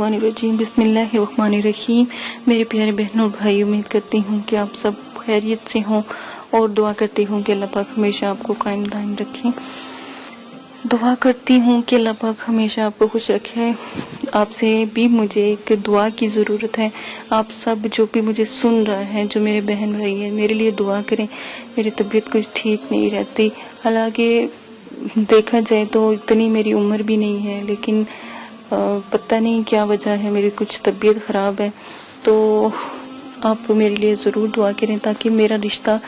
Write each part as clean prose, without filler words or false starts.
मिनश्शैतानिर्रजीम बिस्मिल्लाहिर्रहमानिर्रहीम। मेरे प्यारे बहनों और भाई, उम्मीद करती हूँ कि आप सब खैरियत से हों और दुआ करती हूँ कि अल्लाह पाक हमेशा आपको कायम दायम रखें। दुआ करती हूँ कि अल्लाह पाक हमेशा आपको खुश रखे। आपसे भी मुझे एक दुआ की ज़रूरत है। आप सब जो भी मुझे सुन रहा है, जो मेरे बहन भाई हैं, मेरे लिए दुआ करें। मेरी तबीयत कुछ ठीक नहीं रहती, हालांकि देखा जाए तो इतनी मेरी उम्र भी नहीं है, लेकिन पता नहीं क्या वजह है, मेरी कुछ तबीयत ख़राब है। तो आप मेरे लिए ज़रूर दुआ करें ताकि मेरा रिश्ता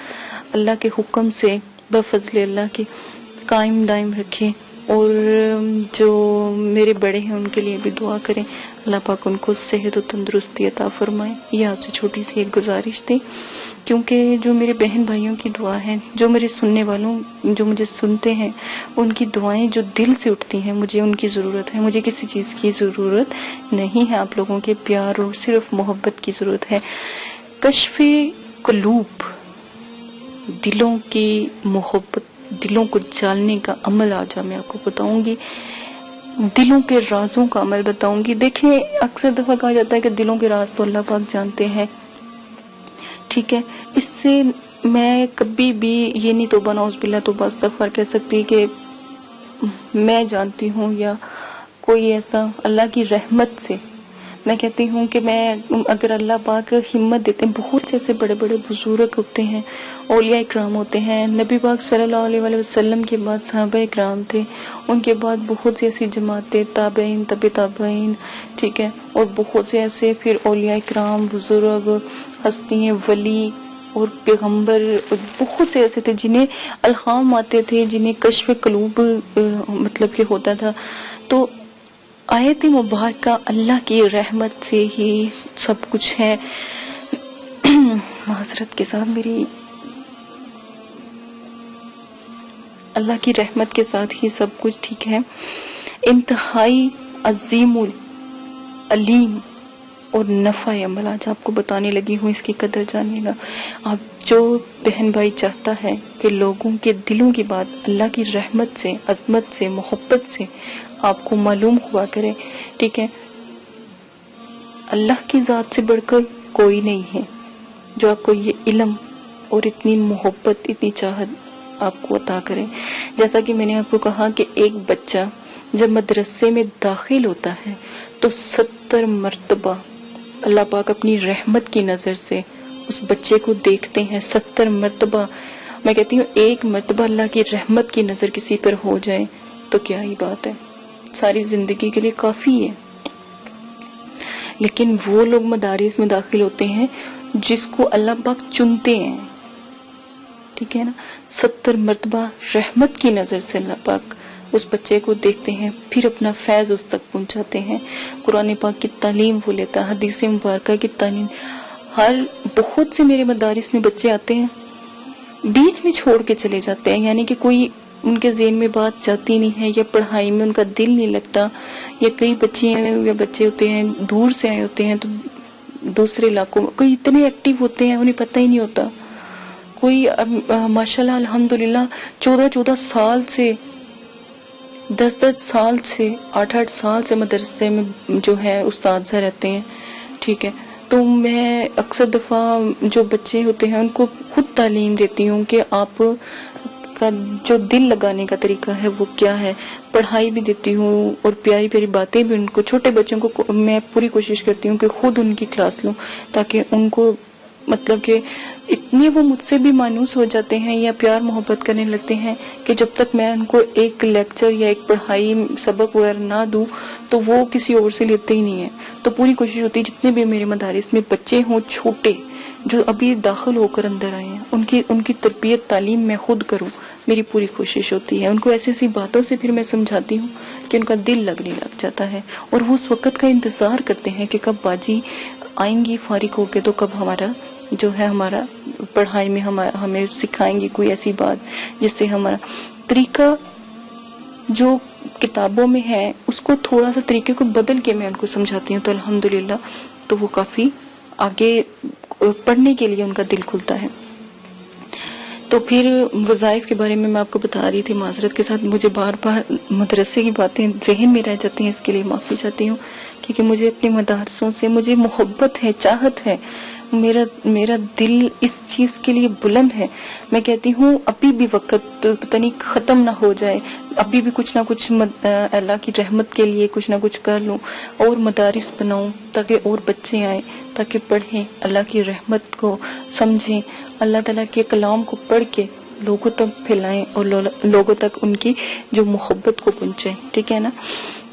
अल्लाह के हुक्म से बफज़ल अल्लाह के कायम दायम रखे। और जो मेरे बड़े हैं उनके लिए भी दुआ करें, अल्लाह पाक उनको सेहत और तंदुरुस्ती अता फरमाए। ये आपसे छोटी सी एक गुजारिश थी, क्योंकि जो मेरे बहन भाइयों की दुआ है, जो मेरे सुनने वालों, जो मुझे सुनते हैं, उनकी दुआएं जो दिल से उठती हैं, मुझे उनकी ज़रूरत है। मुझे किसी चीज़ की ज़रूरत नहीं है, आप लोगों के प्यार और सिर्फ मोहब्बत की ज़रूरत है। कश्फ़े क़ुलूब, दिलों की मोहब्बत, दिलों को जानने का अमल आज मैं आपको बताऊंगी। दिलों के राजों का अमल बताऊंगी। देखें, अक्सर दफा कहा जाता है कि दिलों के राज तो अल्लाह पाक जानते हैं, ठीक है। इससे मैं कभी भी ये नहीं तौबा नौज़ुबिल्लाह तौबा इस्तग़फ़ार कह सकती कि मैं जानती हूँ, या कोई ऐसा, अल्लाह की रहमत से मैं कहती हूँ कि मैं, अगर अल्लाह पाक हिम्मत देते हैं, बहुत से ऐसे बड़े बड़े बुजुर्ग होते हैं, औलिया इकराम होते हैं। नबी पाक सल्लल्लाहु अलैहि वसल्लम के बाद सहाबा इकराम थे, उनके बाद बहुत सी ऐसी जमातें, ताबईन, तबे ताबईन, ठीक है, और बहुत से ऐसे फिर औलिया इकराम, बुजुर्ग, हस्तियाँ, वली और पैगम्बर, बहुत से ऐसे थे जिन्हें अल्हाम आते थे, जिन्हें कश्फ़े क़ुलूब मतलब कि होता था। तो आयत मुबारक अल्लाह की रहमत से ही सब कुछ है। माज़रत के साथ, मेरी अल्लाह की रहमत के साथ ही सब कुछ ठीक है। इंतहाई अजीमुल अलीम और नफ़ा अमल आज आपको बताने लगी हूँ, इसकी कदर जानिएगा। आप जो बहन भाई चाहता है कि लोगों के दिलों की बात अल्लाह की रहमत से, अजमत से, मोहब्बत से आपको मालूम हुआ करे, ठीक है, अल्लाह की ज़ात से बढ़कर कोई नहीं है जो आपको ये इल्म और इतनी मोहब्बत, इतनी चाहत आपको अता करें। जैसा कि मैंने आपको कहा कि एक बच्चा जब मदरसे में दाखिल होता है तो 70 मर्तबा अल्लाह पाक अपनी रहमत की नज़र से उस बच्चे को देखते हैं। 70 मर्तबा, मैं कहती हूँ एक मर्तबा अल्लाह की रहमत की नज़र किसी पर हो जाए तो क्या ही बात है, सारी जिंदगी के लिए काफ़ी है। लेकिन वो लोग मदारिस में दाखिल होते हैं जिसको अल्लाह पाक चुनते हैं, ठीक है ना। 70 मर्तबा रहमत की नज़र से अल्लाह पाक उस बच्चे को देखते हैं, फिर अपना फैज़ उस तक पहुंचाते हैं। कुरान पाक की तालीम वो लेता है, हदीस मुबारक की तालीम। हर बहुत से मेरे मदारिस में बच्चे आते हैं, बीच में छोड़ के चले जाते हैं, यानी कि कोई उनके ज़हन में बात जाती नहीं है, या पढ़ाई में उनका दिल नहीं लगता। या कई बच्चियां या बच्चे होते हैं दूर से आए होते हैं, तो दूसरे इलाकों में कोई इतने एक्टिव होते हैं उन्हें पता ही नहीं होता। कोई माशाल्लाह अल्हम्दुलिल्लाह 14-14 साल से, 10-10 साल से, 8-8 साल से मदरसे में जो है उस्ताद रहते हैं, ठीक है। तो मैं अक्सर दफ़ा जो बच्चे होते हैं उनको खुद तालीम देती हूँ कि आप का जो दिल लगाने का तरीका है वो क्या है। पढ़ाई भी देती हूँ और प्यारी प्यारी बातें भी उनको, छोटे बच्चों को मैं पूरी कोशिश करती हूँ कि खुद उनकी क्लास लूँ, ताकि उनको मतलब कि इतने वो मुझसे भी मायूस हो जाते हैं या प्यार मोहब्बत करने लगते हैं कि जब तक मैं उनको एक लेक्चर या एक पढ़ाई सबक वगैरह ना दूं तो वो किसी और से लेते ही नहीं है। तो पूरी कोशिश होती है जितने भी मेरे मदारिस में बच्चे हों छोटे, जो अभी दाखिल होकर अंदर आए हैं, उनकी तरबियत तालीम मैं खुद करूं, मेरी पूरी कोशिश होती है। उनको ऐसी ऐसी बातों से फिर मैं समझाती हूँ कि उनका दिल लगने लग जाता है, और वो उस वक्त का इंतजार करते हैं कि कब बाजी आएंगी फारिग होके, तो कब हमारा जो है, हमारा पढ़ाई में हमें सिखाएंगी कोई ऐसी बात जिससे हमारा तरीका जो किताबों में है उसको थोड़ा सा तरीके को बदल के मैं उनको समझाती हूँ। तो अल्हम्दुलिल्लाह तो वो काफी आगे पढ़ने के लिए उनका दिल खुलता है। تو پھر وظائف کے بارے میں آپ کو بتا رہی تھی، معذرت کے ساتھ مجھے بار بار مدرسے کی باتیں ذہن میں رہ جاتی ہیں، اس کے لیے معافی چاہتی ہوں، کیونکہ مجھے اپنے مدارسوں سے مجھے محبت ہے، چاہت ہے، میرا دل اس چیز کے لیے بلند ہے. میں کہتی ہوں ابھی بھی وقت پتہ نہیں ختم نہ ہو جائے، ابھی بھی کچھ نہ کچھ اللہ کی رحمت کے لیے کچھ نہ کچھ کر لوں، اور مدارس بناؤں تاکہ اور بچے آئیں، تاکہ پڑھیں، اللہ کی رحمت کو سمجھیں، اللہ تعالیٰ کے کلام کو پڑھ کے لوگوں تک پھیلائیں اور لوگوں تک ان کی جو محبت کو پہنچائیں. ٹھیک ہے نا؟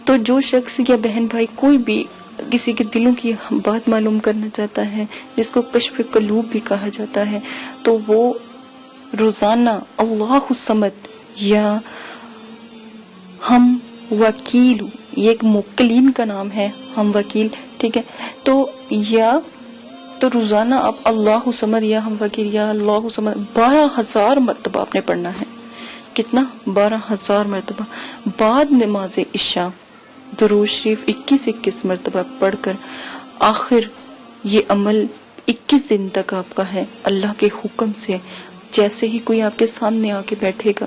تو جو شخص یا بہن بھائی کوئی بھی کسی کے دلوں کی بات معلوم کرنا چاہتا ہے، جس کو کشف قلوب بھی کہا جاتا ہے، تو وہ روزانہ اللہ الصمد یا ہم وکیل، یہ ایک موکلین کا نام ہے، ہم وکیل، ٹھیک ہے، تو روزانہ آپ اللہ الصمد یا ہم وکیل یا اللہ الصمد 12,000 مرتبہ آپ نے پڑھنا ہے. کتنا؟ 12,000 مرتبہ. بعد نماز عشاء درود شریف 21 مرتبہ پڑھ کر آخر یہ عمل 21 دن تک آپ کا ہے اللہ کے حکم سے. جیسے ہی کوئی آپ کے سامنے آ کے بیٹھے گا،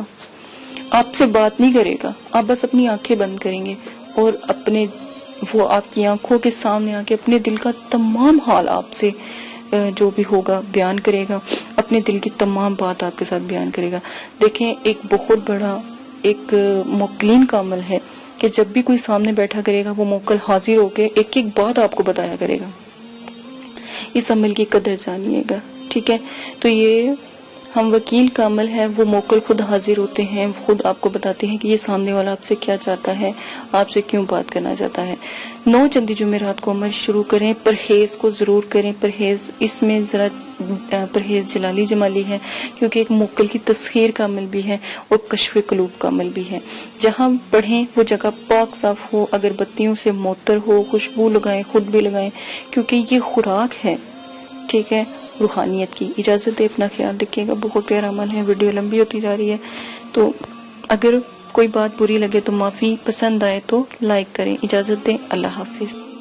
آپ سے بات نہیں کرے گا، آپ بس اپنی آنکھیں بند کریں گے اور وہ آپ کی آنکھوں کے سامنے آ کے اپنے دل کا تمام حال آپ سے جو بھی ہوگا بیان کرے گا، اپنے دل کی تمام بات آپ کے ساتھ بیان کرے گا. دیکھیں ایک بہت بڑا ایک موکلین کا عمل ہے کہ جب بھی کوئی سامنے بیٹھا کرے گا وہ موکل حاضر ہو کے ایک ایک بات آپ کو بتایا کرے گا. اس عمل کی قدر جانیے گا. ٹھیک ہے؟ تو یہ ہم وکیل کا عمل ہے، وہ موکل خود حاضر ہوتے ہیں، خود آپ کو بتاتے ہیں کہ یہ سامنے والا آپ سے کیا چاہتا ہے، آپ سے کیوں بات کرنا چاہتا ہے. 9 چندی جمعرات کو عمل شروع کریں، پرہیز کو ضرور کریں. پرہیز اس میں ذرا پرہیز جلالی جمالی ہے، کیونکہ ایک موکل کی تسخیر کا عمل بھی ہے اور کشف قلوب کا عمل بھی ہے. جہاں پڑھیں وہ جگہ پاک صاف ہو، اگر بتیوں سے معطر ہو، خوشبو لگائیں، خود بھی لگائیں، کیونکہ یہ خوراک ہے، ٹھیک ہے، روحانیت کی. اجازت دے، اپنا خیال رکھیے گا. بہت پیارا عمل ہے، ویڈیو لمبی ہوتی جا رہی ہے، تو اگر کوئی بات بری لگے تو معافی، پسند آئے تو لائک کریں. اجازت دیں، اللہ حافظ.